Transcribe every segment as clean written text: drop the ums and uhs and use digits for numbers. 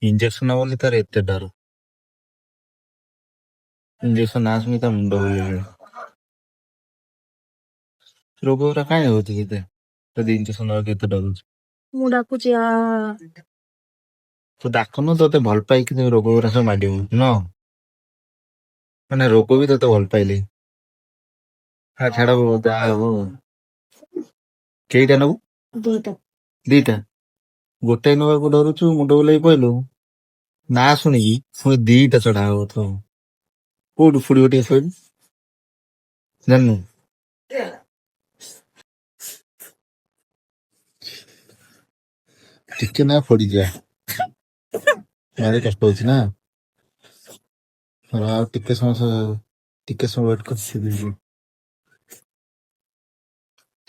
Injection ବୋଲି ତାର ଏତେ ଡର। ଇଞ୍ଜେକ୍ସନ ନା ଶୁଣି ତା ମୁଣ୍ଡ ବୁଲେଇବ। ରୋଗ ଗୁରା କାଇଁ ହଉଛି କେତେ ଯଦି ଇଞ୍ଜେକ୍ସନ ନବାକୁ ଏତେ ଡରୁଛୁ? ମୁଁ ଡାକୁଛି ତୁ ଡାକୁନୁ, ତତେ ଭଲ ପାଇକି ରୋଗ ଗୁରା ସବୁ ମାଡି ହଉଛି ନ ମାନେ ରୋଗ ବି ତତେ ଭଲ ପାଇଲେ। ଛାଡ ଯାହା ହବ। କେଇଟା ନବୁ? ଦିଟା। ଗୋଟାଏ ନବାକୁ ଡରୁଛୁ, ମୁଣ୍ଡ ବୁଲେଇ ପଇଲୁ। ନା ଶୁଣିକି ପୁଣି ଦିଟା ଚଢା ହବ ତ। କୋଉଠୁ ଫୁଡିବ ଟିକେ ଶୋଇଲୁ ଜାଣିନୁ? ଟିକେ ନା ଫୋଡିଯିବା। ଭାରି କଷ୍ଟ ହଉଛି ନା। ଆଉ ଟିକେ ସମୟ ୱେଟ୍ କରି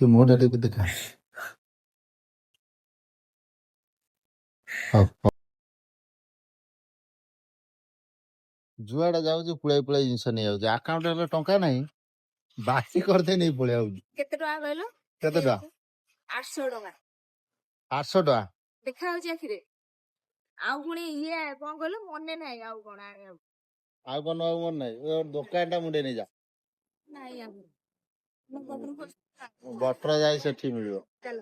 ତୁ ମୋ ଡାଡିକୁ ଦେଖା। ହଉ। ଯୁଆଡେ ଯାଉଛି ପୁଳାଇ ଜିନିଷ ନେଇଯାଉଛି। ଆକାଉଣ୍ଟ ହେଲେ ଟଙ୍କା ନାହିଁ, ବାକି କରିଦେଇ ନେଇ ପଳେଇ ଆଉଛି। କେତେ ଟଙ୍କା କହିଲ? କେତେ ଟଙ୍କା? 800 ଟଙ୍କା। 800 ଟଙ୍କା ଦେଖା ହଉଛି ଆଖିରେ। ଆଉ ପୁଣି ଇଏ କଣ କହିଲ, ମନେ ନାହିଁ ଆଉ କଣ ଆଣିବାକୁ। ଆଉ କଣ ନବାକୁ ମନେ ନାହିଁ? ଦୋକାନ ଟା ମୁଣ୍ଡେ ନେଇଯା। ନାଇଁ ବଟ୍ର ଯାଇ ସେଠି ମିଳିବ। ଚାଲ।